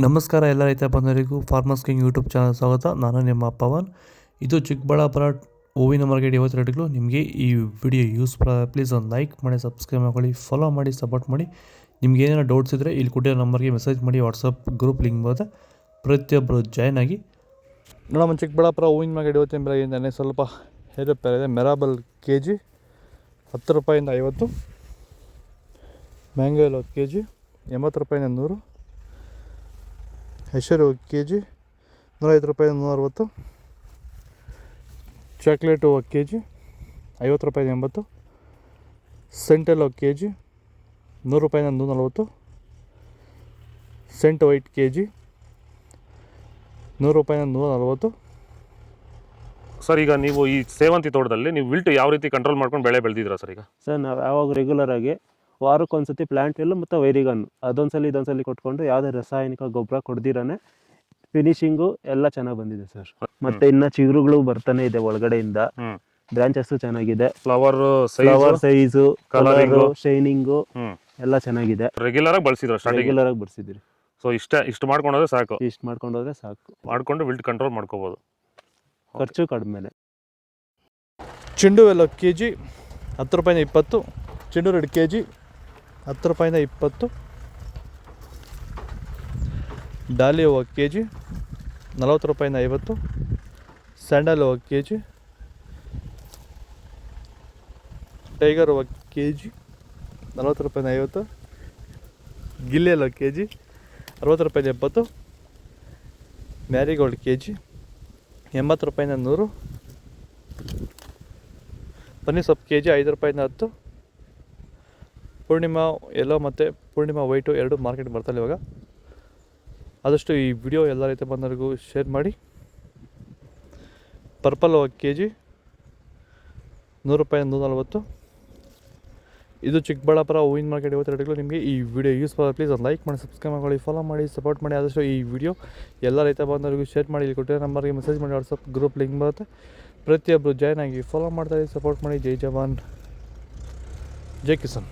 ನಮಸ್ಕಾರ ಎಲ್ಲ ರೈತ ಬಂಧುಗಳಿಗೂ ಫಾರ್ಮರ್ಸ್ ಕಿಂಗ್ ಯೂಟ್ಯೂಬ್ ಚಾನಲ್ ಸ್ವಾಗತ. ನಾನು ನಿಮ್ಮ ಪವನ್. ಇದು ಚಿಕ್ಕಬಳ್ಳಾಪುರ ಹೂವಿನ ಮಾರ್ಕೆಟ್ 50 ರೇಟ್ಗಳು. ನಿಮಗೆ ಈ ವಿಡಿಯೋ ಯೂಸ್ಫುಲ್ ಆದರೆ ಪ್ಲೀಸ್ ಒಂದು ಲೈಕ್ ಮಾಡಿ, ಸಬ್ಸ್ಕ್ರೈಬ್ ಮಾಡ್ಕೊಳ್ಳಿ, ಫಾಲೋ ಮಾಡಿ, ಸಪೋರ್ಟ್ ಮಾಡಿ. ನಿಮ್ಗೆ ಏನಾದ್ರು ಡೌಟ್ಸ್ ಇದ್ದರೆ ಇಲ್ಲಿ ಕೊಟ್ಟಿರೋ ನಂಬರ್ಗೆ ಮೆಸೇಜ್ ಮಾಡಿ. ವಾಟ್ಸಪ್ ಗ್ರೂಪ್ ಲಿಂಕ್ ಬರುತ್ತೆ, ಪ್ರತಿಯೊಬ್ಬರು ಜಾಯ್ನ್ ಆಗಿ. ನಮ್ಮ ಚಿಕ್ಕಬಳ್ಳಾಪುರ ಹೂವಿನ ಮಾರ್ಕೆಟ್ 50 ಬೆಳಗ್ಗೆಯಿಂದನೇ ಸ್ವಲ್ಪ ಏರುಪೇರು ಇದೆ. ಮೆರಾಬಲ್ kg 10 ರೂಪಾಯಿಂದ 50, ಮ್ಯಾಂಗೋ ಎಲ್ಲೋ kg 80 ರೂಪಾಯಿಂದ 100, ಹೆಸರು kg 105 ರೂಪಾಯಿಂದ 160, ಚಾಕ್ಲೇಟು kg 50 ರೂಪಾಯಿಂದ 80, ಸೆಂಟೆಲ್ಲೋ kg 100 ರೂಪಾಯಿಂದ 140, ಸೆಂಟ್ ವೈಟ್ kg 100 ರೂಪಾಯಿಂದ 140. ಸರ್, ಈಗ ನೀವು ಈ ಸೇವಂತಿ ತೋಟದಲ್ಲಿ ನೀವು ವಿಲ್ಟ್ ಯಾವ ರೀತಿ ಕಂಟ್ರೋಲ್ ಮಾಡ್ಕೊಂಡು ಬೆಳೆ ಬೆಳೆದಿದ್ದೀರಾ ಸರ್? ಈಗ ಸರ್ ನಾವು ಯಾವಾಗ ರೆಗ್ಯುಲರ್ ಆಗಿ ವಾರಕ್ಕೊಂದ್ಸತಿ ಪ್ಲಾಂಟ್ ಎಲ್ಲ ಮತ್ತು ವೈರಿಗನ್ ಅದೊಂದ್ಸಲಿ ಇದೊಂದ್ಸಲಿ ಕೊಟ್ಕೊಂಡು ಯಾವುದೇ ರಾಸಾಯನಿಕ ಗೊಬ್ಬರ ಕೊಡ್ದಿರಾನೆ ಫಿನಿಶಿಂಗು ಎಲ್ಲ ಚೆನ್ನಾಗಿ ಬಂದಿದೆ ಸರ್. ಮತ್ತೆ ಇನ್ನ ಚಿಗುರುಗಳು ಬರ್ತಾನೆ ಇದೆ ಒಳಗಡೆಯಿಂದ. ಬ್ರಾಂಚಸ್ ಚೆನ್ನಾಗಿದೆ, ಫ್ಲವರ್ ಸೈಜು, ಕಲರ್, ಶೈನಿಂಗು ಎಲ್ಲ ಚೆನ್ನಾಗಿದೆ. ರೆಗ್ಯುಲರ್ ಆಗಿ ಬಳಸಿದ್ರು, ರೆಗ್ಯುಲರ್ ಆಗಿ ಬರ್ಸಿದ್ರಿ. ಸೊ ಇಷ್ಟು ಮಾಡ್ಕೊಂಡ್ರೆ ಸಾಕು, ಇಷ್ಟು ಮಾಡ್ಕೊಂಡೋದ್ರೆ ಸಾಕು, ಮಾಡ್ಕೊಂಡು ವಿಲ್ಟ್ ಕಂಟ್ರೋಲ್ ಮಾಡ್ಕೋಬಹುದು. ಖರ್ಚು ಕಡಿಮೆ. ಚೆಂಡು ಎಲ್ಲ kg 10 ರೂಪಾಯಿಂದ 20, ಚೆಂಡು ರೆಡ್ kg 10 ರೂಪಾಯಿಂದ 20, ಡಾಲಿ ಹೂವು kg 40 ರೂಪಾಯಿಂದ 50, ಸ್ಯಾಂಡಲ್ ಹೂವು kg, ಟೈಗರ್ ಹೂವು kg 40 ರೂಪಾಯಿಂದ 50, ಗಿಲ್ಲಿ ಎಲ್ಲ kg 60 ರೂಪಾಯಿಂದ 70, ಮ್ಯಾರಿಗೋಲ್ಡ್ kg 80 ರೂಪಾಯಿಂದ 100, ಪನ್ನೀರ್ ಸೊಪ್ಪು kg 5 ರೂಪಾಯಿಂದ 10, ಪೂರ್ಣಿಮಾ ಎಲ್ಲೋ ಮತ್ತು ಪೂರ್ಣಿಮಾ ವೈಟು ಎರಡು ಮಾರ್ಕೆಟ್ ಬರ್ತಾಯಿಲ್ಲ ಇವಾಗ. ಆದಷ್ಟು ಈ ವಿಡಿಯೋ ಎಲ್ಲ ರೈತ ಬಂದವರಿಗೂ ಶೇರ್ ಮಾಡಿ. ಪರ್ಪಲ್ kg 100 ರೂಪಾಯಿಂದ 140. ಇದು ಚಿಕ್ಕಬಳ್ಳಾಪುರ ಹೂವಿನ ಮಾರ್ಕೆಟ್ 50 ರೇಟ್ಗಳು. ನಿಮಗೆ ಈ ವಿಡಿಯೋ ಯೂಸ್ಫುಲ್ ಪ್ಲೀಸ್ ಒಂದು ಲೈಕ್ ಮಾಡಿ, ಸಬ್ಸ್ಕ್ರೈಬ್ ಮಾಡಿ, ಫಾಲೋ ಮಾಡಿ, ಸಪೋರ್ಟ್ ಮಾಡಿ. ಆದಷ್ಟು ಈ ವಿಡಿಯೋ ಎಲ್ಲ ರೈತ ಬಂದವರಿಗೂ ಶೇರ್ ಮಾಡಿ. ಇಲ್ಲಿ ಕೊಟ್ಟಿರೋ ನಂಬರ್ಗೆ ಮೆಸೇಜ್ ಮಾಡಿ. ವಾಟ್ಸಪ್ ಗ್ರೂಪ್ ಲಿಂಕ್ ಬರುತ್ತೆ, ಪ್ರತಿಯೊಬ್ಬರು ಜಾಯ್ನ್ ಆಗಿ ಫಾಲೋ ಮಾಡ್ತಾರೆ, ಸಪೋರ್ಟ್ ಮಾಡಿ. ಜೈ ಜವಾನ್, ಜೈ ಕಿಸಾನ್.